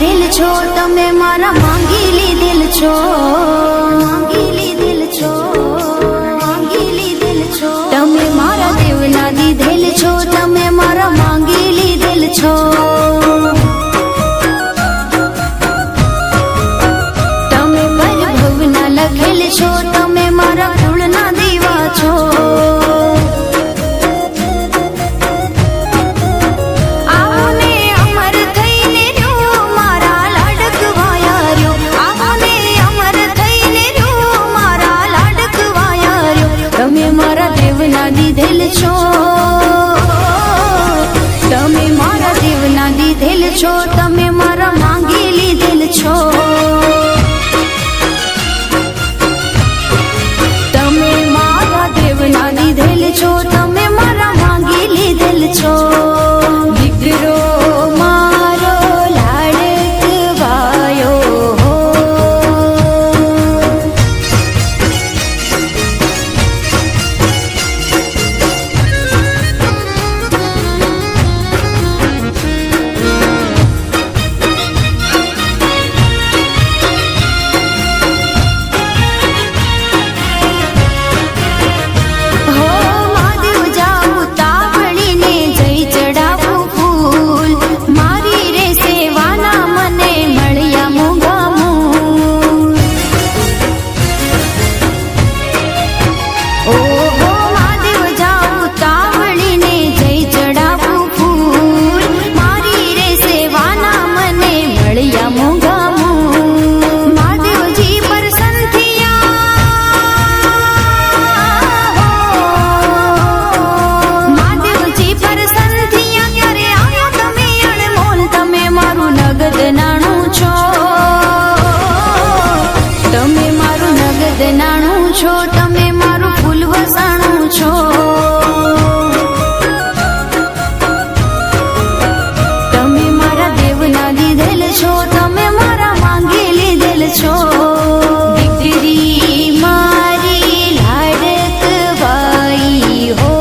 લીધેલ છો, તમે મારા માંગી લીધેલ છો, માંગી લીધેલ છો, માંગી લીધેલ છો, તમે મારા દેવના દીધેલ છો, તમે મારા માંગી લીધેલ છો, તમે પરભવના લખેલ છો, તમે મારા કુળના દીવા છો, દીધેલ છો, તમે મારા દેવના દીધેલ છો, તમે મારા માંગી લીધેલ છો, તમે મારા દેવના દીધેલ છો, તમે મારા માંગી લીધેલ છો, દીકરો મારો લાડકવાયો છો, તમે મારું ફૂલ વસાણું છો, તમે મારા દેવના દીધેલ છો, તમે મારા માંગી લીધેલ છો, દીકરી મારી લાડકવાઈ હો,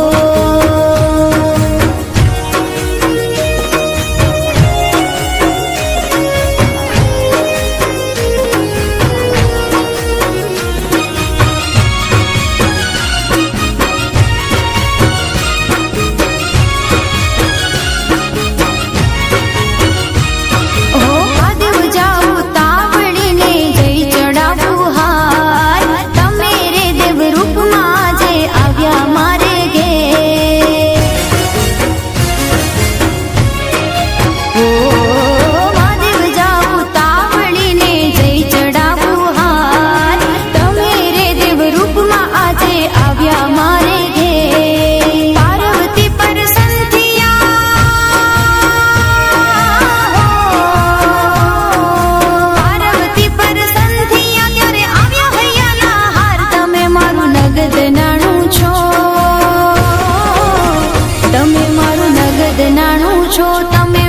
છો, તમે